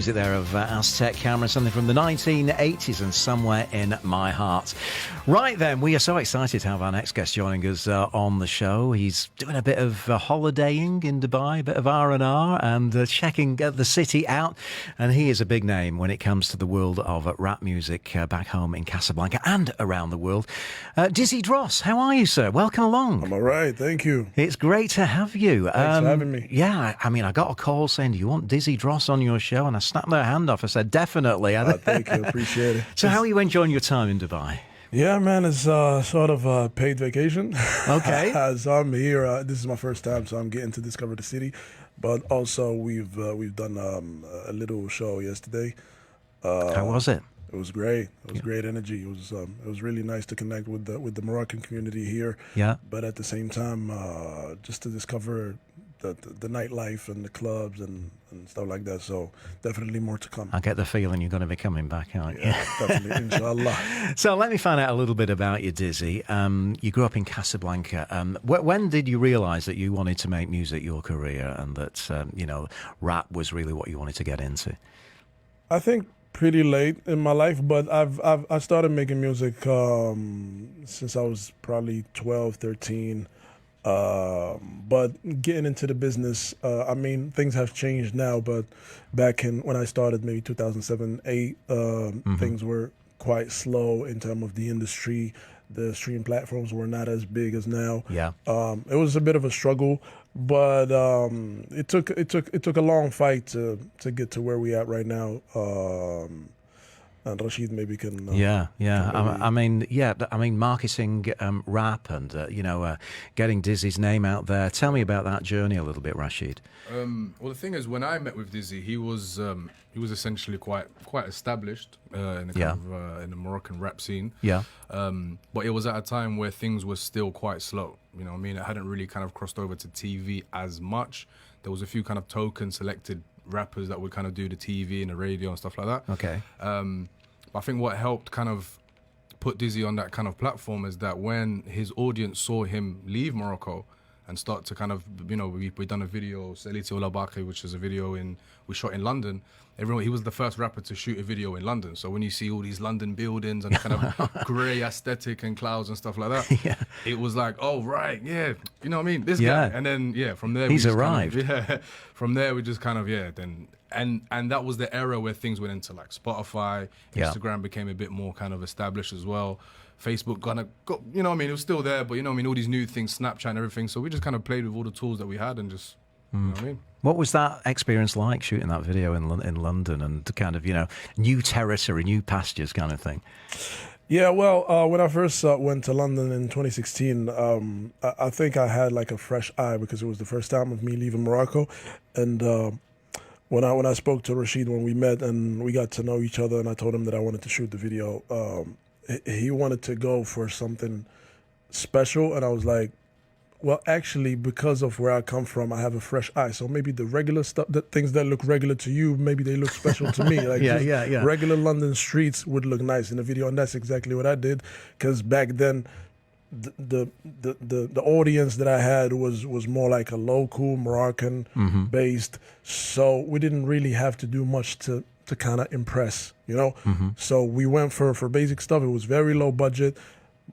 Is it there of Aztec Camera, something from the 1980s and Somewhere in My Heart. Right then, we are so excited to have our next guest joining us on the show. He's doing a bit of holidaying in Dubai, a bit of R&R and checking the city out. And he is a big name when it comes to the world of rap music back home in Casablanca and around the world. Dizzy Dros, how are you, sir? Welcome along. I'm all right, thank you. It's great to have you. Thanks for having me. Yeah, I mean, I got a call saying, do you want Dizzy Dros on your show? And I snapped their hand off. I said, definitely. Thank you, appreciate it. So how are you enjoying your time in Dubai? Yeah, man, it's sort of a paid vacation. Okay. So I'm here. This is my first time, so I'm getting to discover the city. But also, we've done a little show yesterday. How was it? It was great. It was great energy. It was really nice to connect with the Moroccan community here. Yeah. But at the same time, just to discover the nightlife and the clubs and stuff like that. So definitely more to come. I get the feeling you're going to be coming back, aren't you? Yeah, definitely, inshallah. So let me find out a little bit about you, Dizzy. You grew up in Casablanca. When did you realise that you wanted to make music your career and that, rap was really what you wanted to get into? I think pretty late in my life, but I started making music since I was probably 12, 13. But getting into the business, I mean, things have changed now, but back when I started, maybe 2007, 8, things were quite slow in terms of the industry. The streaming platforms were not as big as now. Yeah. It was a bit of a struggle, but it took a long fight to get to where we at right now. And Rashid maybe can. I mean, marketing rap and getting Dizzy's name out there. Tell me about that journey a little bit, Rashid. Well, the thing is, when I met with Dizzy, he was essentially quite established in the Moroccan rap scene. Yeah. But it was at a time where things were still quite slow. You know what I mean? It hadn't really kind of crossed over to TV as much. There was a few kind of token selected rappers that would kind of do the TV and the radio and stuff like that. Okay. I think what helped kind of put Dizzy on that kind of platform is that when his audience saw him leave Morocco and start to kind of, we done a video, Saliti Ola Baqi, which is a video we shot in London. He was the first rapper to shoot a video in London. So when you see all these London buildings and kind of grey aesthetic and clouds and stuff like that, it was like, oh, right, yeah, you know what I mean? This guy. And then, from there, he's arrived. From there, we just kind of, and that was the era where things went into like Spotify, Instagram became a bit more kind of established as well. Facebook kind of got, it was still there, but all these new things, Snapchat and everything. So we just kind of played with all the tools that we had and just, you know what I mean? What was that experience like, shooting that video in London and kind of, new territory, new pastures kind of thing? Yeah, well, when I first went to London in 2016, I think I had like a fresh eye because it was the first time of me leaving Morocco. And when I spoke to Rashid when we met and we got to know each other and I told him that I wanted to shoot the video, he wanted to go for something special. And I was like, well, actually, because of where I come from, I have a fresh eye. So maybe the regular stuff, the things that look regular to you, maybe they look special to me. Like regular London streets would look nice in the video. And that's exactly what I did. Because back then, the audience that I had was more like a local Moroccan based. So we didn't really have to do much to kind of impress, So we went for basic stuff. It was very low budget,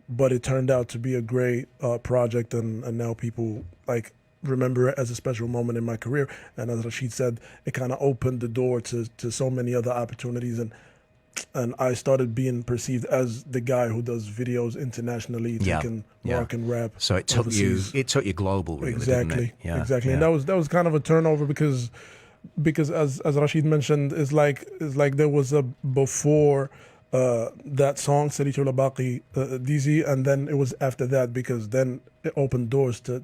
but it turned out to be a great project, and now people like remember it as a special moment in my career. And as Rashid said, it kind of opened the door to so many other opportunities, and I started being perceived as the guy who does videos internationally, taking Moroccan rap. So it took you global, really, exactly, didn't it? Exactly. And that was kind of a turnover because as Rashid mentioned, it's like there was a before that song Saliti Ola Baqi, Dizzy, and then it was after that because then it opened doors to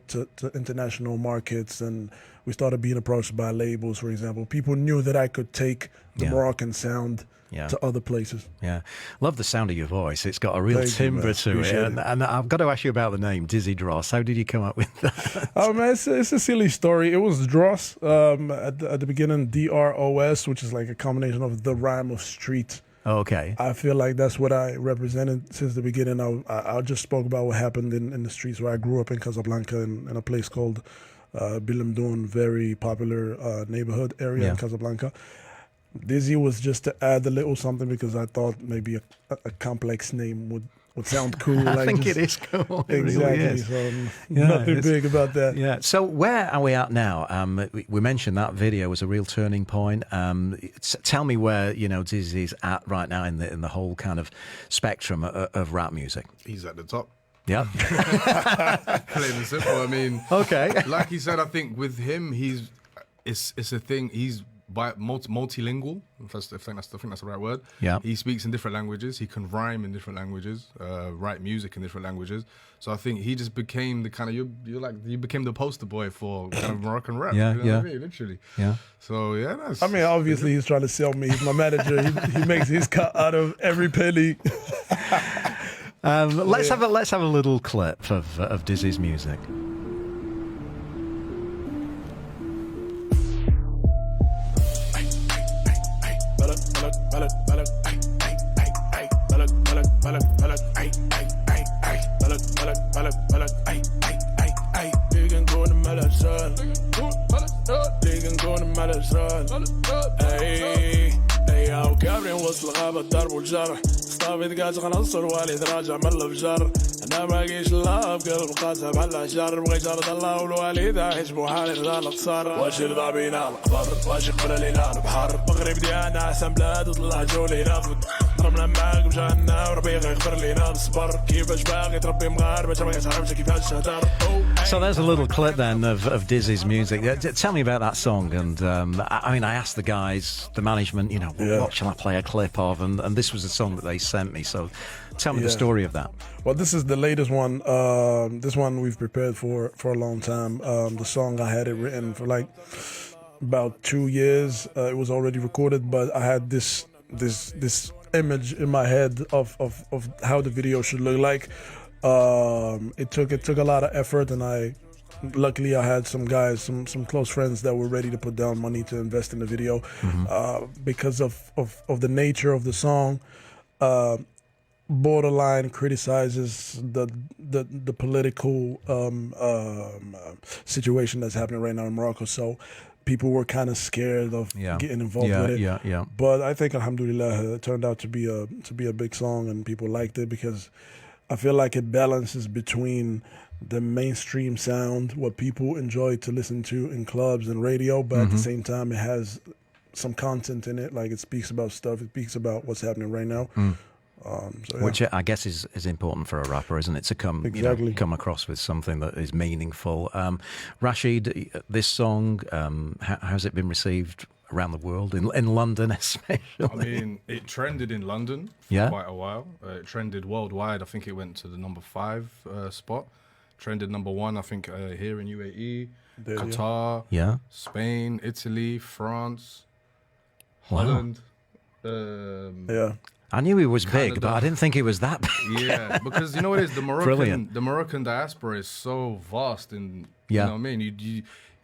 international markets, and we started being approached by labels, for example. People knew that I could take the Moroccan sound to other places. Yeah. Love the sound of your voice. It's got a real timbre to it. And I've got to ask you about the name, Dizzy Dros. How did you come up with that? Oh, man, it's a silly story. It was Dros at the beginning, D-R-O-S, which is like a combination of the rhyme of street. Okay. I feel like that's what I represented since the beginning. I just spoke about what happened in the streets where I grew up in Casablanca in a place called Bilemdoun, very popular neighborhood area in Casablanca. Dizzy was just to add a little something because I thought maybe a complex name would sound cool. I think it is cool. It Exactly. really is. So Yeah, nothing it's- big about that. Yeah. So where are we at now? We mentioned that video was a real turning point. Tell me where Dizzy's at right now in the whole kind of spectrum of rap music. He's at the top. Yeah. Plain and simple. I mean, Okay. like he said, I think with him, it's a thing. He's multilingual. I think that's the right word. Yeah. He speaks in different languages. He can rhyme in different languages, write music in different languages. So I think he just became the kind of you became the poster boy for kind of Moroccan rap. Yeah, you know yeah. what I mean? Literally. Yeah. So yeah, that's. I mean, obviously he's trying to sell me. He's my manager. He makes his cut out of every penny. Let's have a little clip of Dizzy's music. كابرين وسط الغابة الضرب والجرح صافي قاعد غنصر والد راجع من الفجر انا ما قيش الله بقلب قاسم على الشر بغيت ارض الله والوالد عيش بو حالي غدا القصر واش رضا بينا القبر واش قبل لينا البحر مغرب ديالنا احسن بلاد وطلع جولينا ضربنا معاك مشانا وربي غيغفر لينا نصبر كيفاش باغي تربي مغاربه ما تعرفش كيفاش تهدر. So there's a little clip then of Dizzy's music. Tell me about that song. And I mean, I asked the guys, the management, what shall I play a clip of? And this was a song that they sent me. So tell me the story of that. Well, this is the latest one. This one we've prepared for a long time. The song, I had it written for like about 2 years. It was already recorded, but I had this image in my head of how the video should look like. It took a lot of effort, and luckily I had some guys, some close friends that were ready to put down money to invest in the video. Because of the nature of the song. Borderline criticizes the political situation that's happening right now in Morocco. So people were kind of scared of getting involved with it. Yeah. But I think, alhamdulillah, it turned out to be a big song, and people liked it because I feel like it balances between the mainstream sound, what people enjoy to listen to in clubs and radio, but at the same time, it has some content in it. Like, it speaks about stuff. It speaks about what's happening right now. Which I guess is important for a rapper, isn't it? To come come across with something that is meaningful. Rashid, this song, how's it been received around the world, in London especially? I mean, it trended in London for quite a while. It trended worldwide. I think it went to the number 5 spot. Trended number 1, I think, here in UAE, Qatar, Spain, Italy, France, Holland. I knew he was Canada. big, but I didn't think he was that big. Yeah, because you know what it is, the Moroccan diaspora is so vast, and you know what I mean.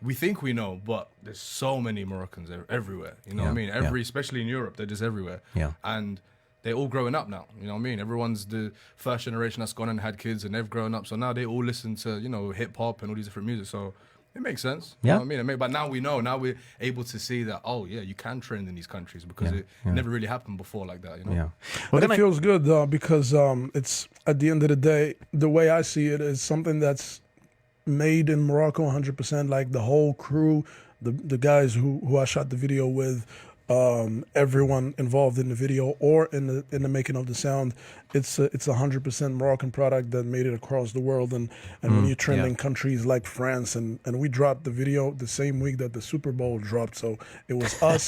We think we know, but there's so many Moroccans everywhere. You know what I mean? Especially in Europe, they're just everywhere. Yeah, and they're all growing up now. You know what I mean? Everyone's the first generation that's gone and had kids, and they've grown up. So now they all listen to hip hop and all these different music. So it makes sense. You know what I mean? But now we know. Now we're able to see that. Oh yeah, you can trend in these countries because it never really happened before like that. You know? Yeah. But it feels good because it's, at the end of the day, the way I see it is something that's made in Morocco 100%. Like the whole crew, the guys who I shot the video with, everyone involved in the video or in the making of the sound, it's a 100% Moroccan product that made it across the world. And when you trend in countries like France, and we dropped the video the same week that the Super Bowl dropped, so it was us.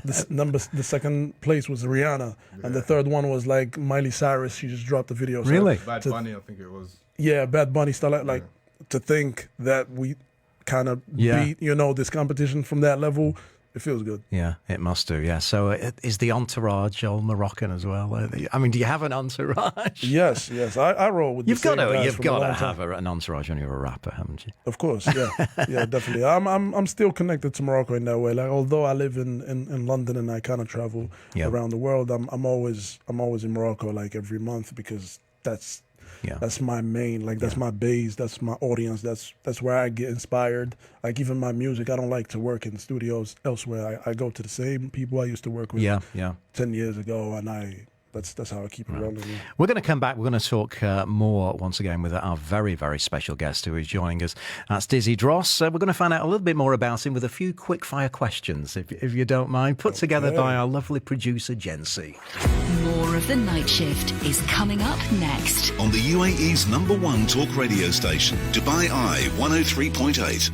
The second place was Rihanna, and the third one was like Miley Cyrus. She just dropped the video. Really? Bad Bunny, I think it was. Yeah, Bad Bunny style. Like to think that we kind of beat this competition from that level. It feels good. Yeah, it must do. Yeah. So is the entourage all Moroccan as well? I mean, do you have an entourage? Yes. I roll with. You've got to have an entourage when you're a rapper, haven't you? Of course. Yeah, definitely. I'm still connected to Morocco in that way. Like, although I live in London and I kind of travel around the world, I'm always in Morocco like every month because that's That's my main, like that's my base, that's my audience, that's where I get inspired. Like even my music, I don't like to work in studios elsewhere. I go to the same people I used to work with 10 years ago, and that's how I keep it rolling. Yeah. We're going to come back. We're going to talk more once again with our very, very special guest who is joining us. That's Dizzy Dros. We're going to find out a little bit more about him with a few quick-fire questions, if you don't mind, put together by our lovely producer, Jency. More of The Night Shift is coming up next. On the UAE's #1 talk radio station, Dubai Eye 103.8.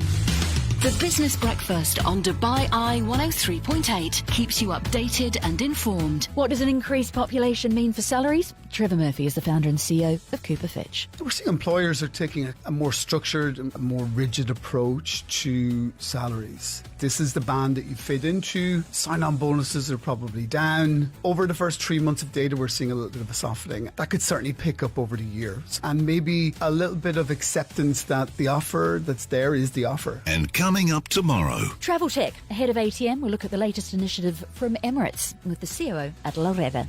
The Business Breakfast on Dubai Eye 103.8 keeps you updated and informed. What does an increased population mean for salaries? Trevor Murphy is the founder and CEO of Cooper Fitch. We're seeing employers are taking a more structured, a more rigid approach to salaries. This is the band that you fit into. Sign-on bonuses are probably down. Over the first 3 months of data, we're seeing a little bit of a softening. That could certainly pick up over the years. And maybe a little bit of acceptance that the offer that's there is the offer. And coming up tomorrow, Travel Tech. Ahead of ATM, we'll look at the latest initiative from Emirates with the COO at Loreda.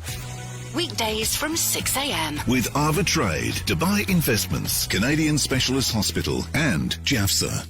Weekdays from 6 a.m. with Ava Trade, Dubai Investments, Canadian Specialist Hospital, and JAFSA.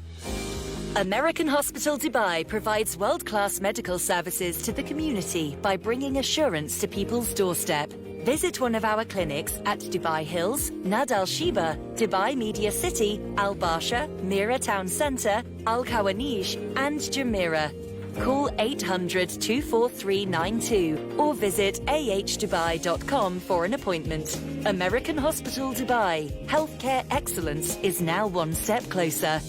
American Hospital Dubai provides world-class medical services to the community by bringing assurance to people's doorstep. Visit one of our clinics at Dubai Hills, Nad Al Shiba, Dubai Media City, Al Barsha, Mira Town Centre, Al Kawanish, and Jumeirah. Call 800-243-92 or visit ahdubai.com for an appointment. American Hospital Dubai. Healthcare excellence is now one step closer.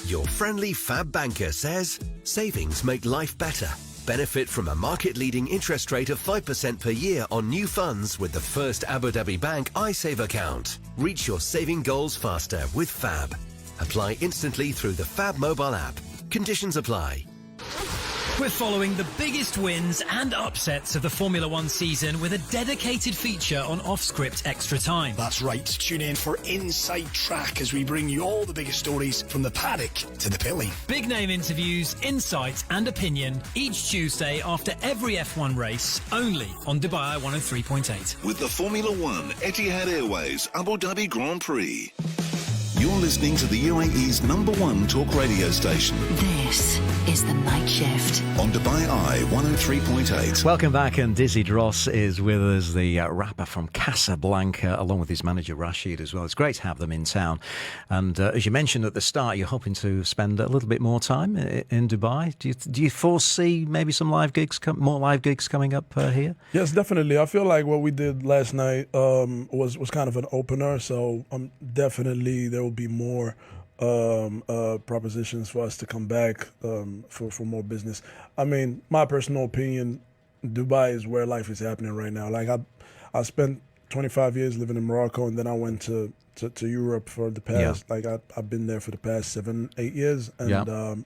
Your friendly Fab banker says savings make life better. Benefit from a market-leading interest rate of 5% per year on new funds with the first Abu Dhabi Bank iSave account. Reach your saving goals faster with Fab. Apply instantly through the Fab mobile app. Conditions apply. We're following the biggest wins and upsets of the Formula One season with a dedicated feature on off-script extra time. That's right. Tune in for Inside Track as we bring you all the biggest stories from the paddock to the pit lane. Big name interviews, insight and opinion each Tuesday after every F1 race, only on Dubai 103.8. With the Formula One Etihad Airways Abu Dhabi Grand Prix. You're listening to the UAE's #1 talk radio station. This is The Night Shift. On Dubai Eye 103.8. Welcome back, and Dizzy Dros is with us, the rapper from Casablanca, along with his manager Rashid as well. It's great to have them in town. And as you mentioned at the start, you're hoping to spend a little bit more time in Dubai. Do you foresee maybe some live gigs, more live gigs coming up here? Yes, definitely. I feel like what we did last night was kind of an opener. So definitely there will be more propositions for us to come back for more business. I mean, my personal opinion, Dubai is where life is happening right now. Like I spent 25 years living in Morocco, and then I went to Europe for the past, like I've been there for the past 7-8 years. And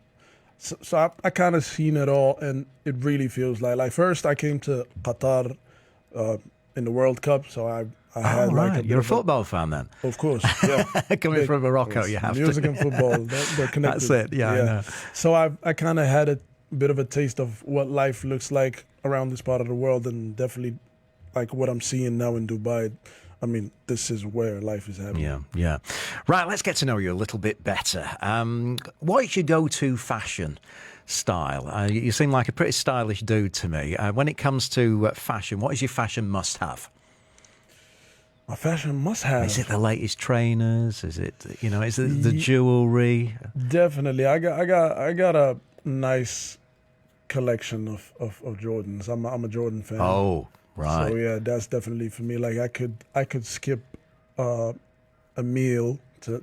so I kind of seen it all, and it really feels like first I came to Qatar in the World Cup, so I had like you're a football fan then? Of course, yeah. Coming from Morocco, you have music and football, they're connected. That's it, yeah. I know. So I kind of had a bit of a taste of what life looks like around this part of the world, and definitely like what I'm seeing now in Dubai. I mean, this is where life is happening. Yeah. Right, let's get to know you a little bit better. What is your go-to fashion style? You seem like a pretty stylish dude to me. When it comes to fashion, what is your fashion must-have? My fashion must-have. Is it the latest trainers? Is it the jewelry? Definitely. I got a nice collection of Jordans. I'm a Jordan fan. Oh, right. So yeah, that's definitely for me. Like I could skip a meal to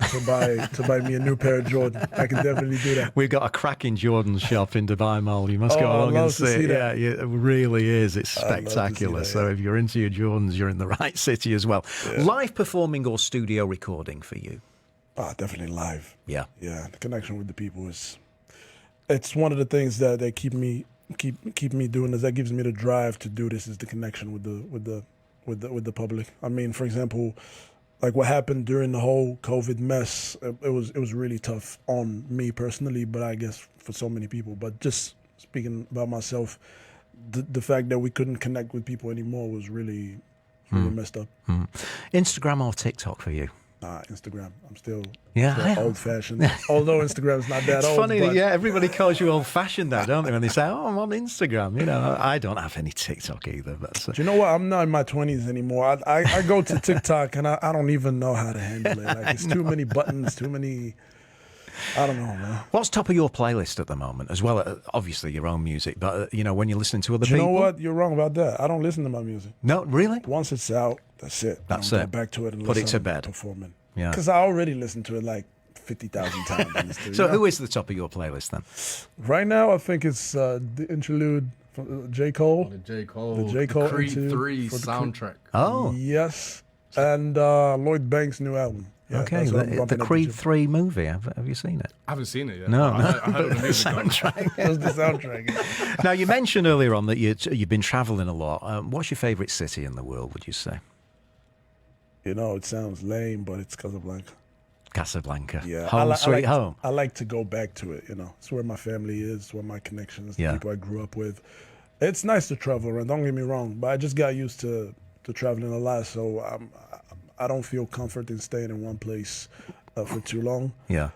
buy me a new pair of Jordan. I can definitely do that. We've got a cracking Jordan shop in Dubai Mall. You must go along and see it. Yeah, it really is. It's spectacular. So if you're into your Jordans, you're in the right city as well. Yeah. Live performing or studio recording for you? Definitely live. Yeah. The connection with the people it's one of the things that keep me doing this. That gives me the drive to do this. Is the connection with the public. I mean, for example, like what happened during the whole COVID mess, it was really tough on me personally, but I guess for so many people. But just speaking about myself, the fact that we couldn't connect with people anymore was really really messed up. Instagram or TikTok for you? Nah, Instagram. I'm still Yeah, old-fashioned. Although Instagram's not that it's old. funny, but everybody calls you old-fashioned now, don't they? When they say, "Oh, I'm on Instagram," I don't have any TikTok either. But do you know what? I'm not in my 20s anymore. I go to TikTok and I don't even know how to handle it. Like it's too many buttons, too many. I don't know, man. What's top of your playlist at the moment? As well, obviously your own music, but when you're listening to other people. You know what? You're wrong about that. I don't listen to my music. No, really? Once it's out, that's it. That's I it. don't go back to it and Put it to bed. Performing. Yeah. Because I already listened to it like 50,000 times. So who is the top of your playlist then? Right now, I think it's the interlude from J. Cole. The J. Cole. The J. Cole Creed interlude 3 for the soundtrack. Oh. Yes. And Lloyd Banks' new album. Yeah, okay, the Creed 3 movie. Have you seen it? I haven't seen it yet. No, I heard of the music. soundtrack. It was the soundtrack. Now, you mentioned earlier on that you've been travelling a lot. What's your favourite city in the world, would you say? It sounds lame, but it's Casablanca. Casablanca. Yeah. Home sweet home. I like to go back to it, It's where my family is, it's where my connections, the people I grew up with. It's nice to travel around, don't get me wrong, but I just got used to traveling a lot, so I don't feel comfort in staying in one place for too long. Yeah.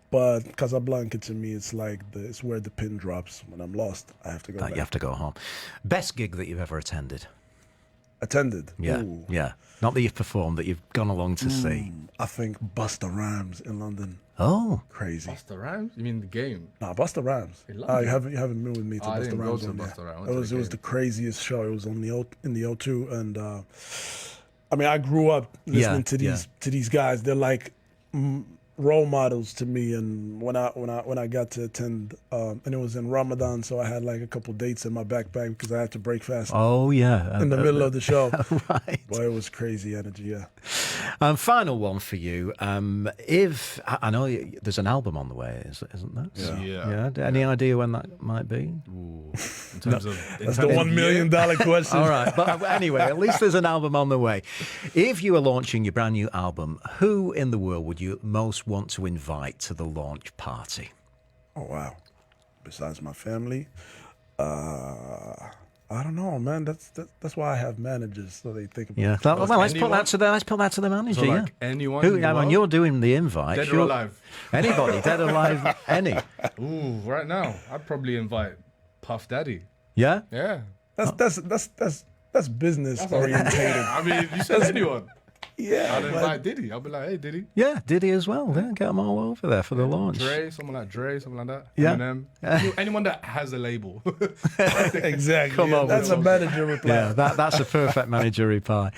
But Casablanca to me, it's like it's where the pin drops. When I'm lost, I have to go back. You have to go home. Best gig that you've ever attended? Attended? Yeah, Ooh. yeah. Not that you've performed, that you've gone along to see. I think Busta Rhymes in London. Oh. Crazy. Busta Rhymes? You mean the game? Nah, Busta Rhymes. You haven't been with me to I Busta didn't Rhymes. go to Busta Rhymes. It was the craziest show. It was on in the O2, and I grew up listening to these guys. They're like role models to me. And when I got to attend, and it was in Ramadan, so I had like a couple dates in my backpack because I had to break fast. Oh yeah, in the middle of the show. Right. Well, it was crazy energy. Yeah. Final one for you. If I know there's an album on the way, isn't there? Yeah. Any idea when that might be? Ooh. In terms of that's the $1 million question. All right, but anyway, at least there's an album on the way. If you were launching your brand new album, who in the world would you most want to invite to the launch party? Oh wow! Besides my family, I don't know, man. That's why I have managers, so they think about. Yeah. Let's put that to the manager. So like anyone. You're doing the invite. Dead or alive. Anybody, dead or alive, any. Ooh, right now, I'd probably invite Puff Daddy. Yeah. Yeah. That's business orientated. I mean, you said anyone. Yeah, I'd invite Diddy. I'll be like, hey, Diddy. Yeah, Diddy as well. Yeah, get them all over there for the launch. Someone like Dre, something like that. Yeah. Eminem. Anyone that has a label. Exactly. Come on, that's a manager reply. Yeah, that's a perfect manager reply.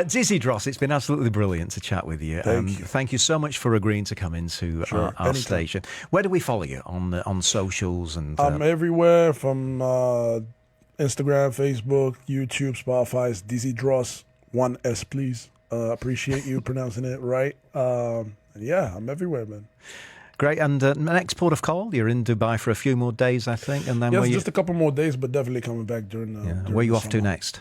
Dizzy Dros, it's been absolutely brilliant to chat with you. Thank you so much for agreeing to come into our station. Where do we follow you on socials? And I'm everywhere from Instagram, Facebook, YouTube, Spotify. It's Dizzy Dros, 1S, please. Appreciate you pronouncing it right. Yeah, I'm everywhere, man. Great. And next port of call, you're in Dubai for a few more days, I think. And then just a couple more days, but definitely coming back during where are you off summer. to next?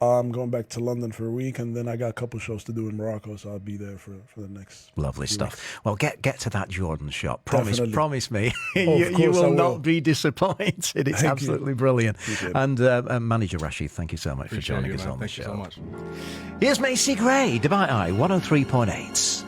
I'm going back to London for a week, and then I got a couple shows to do in Morocco, so I'll be there for the next. Lovely stuff. Weeks. Well, get to that Jordan shot. Promise me, you will not be disappointed. It's absolutely brilliant. And Manager Rashid, thank you so much for joining us on the show. Thank you so much. Here's Macy Gray, Dubai Eye 103.8.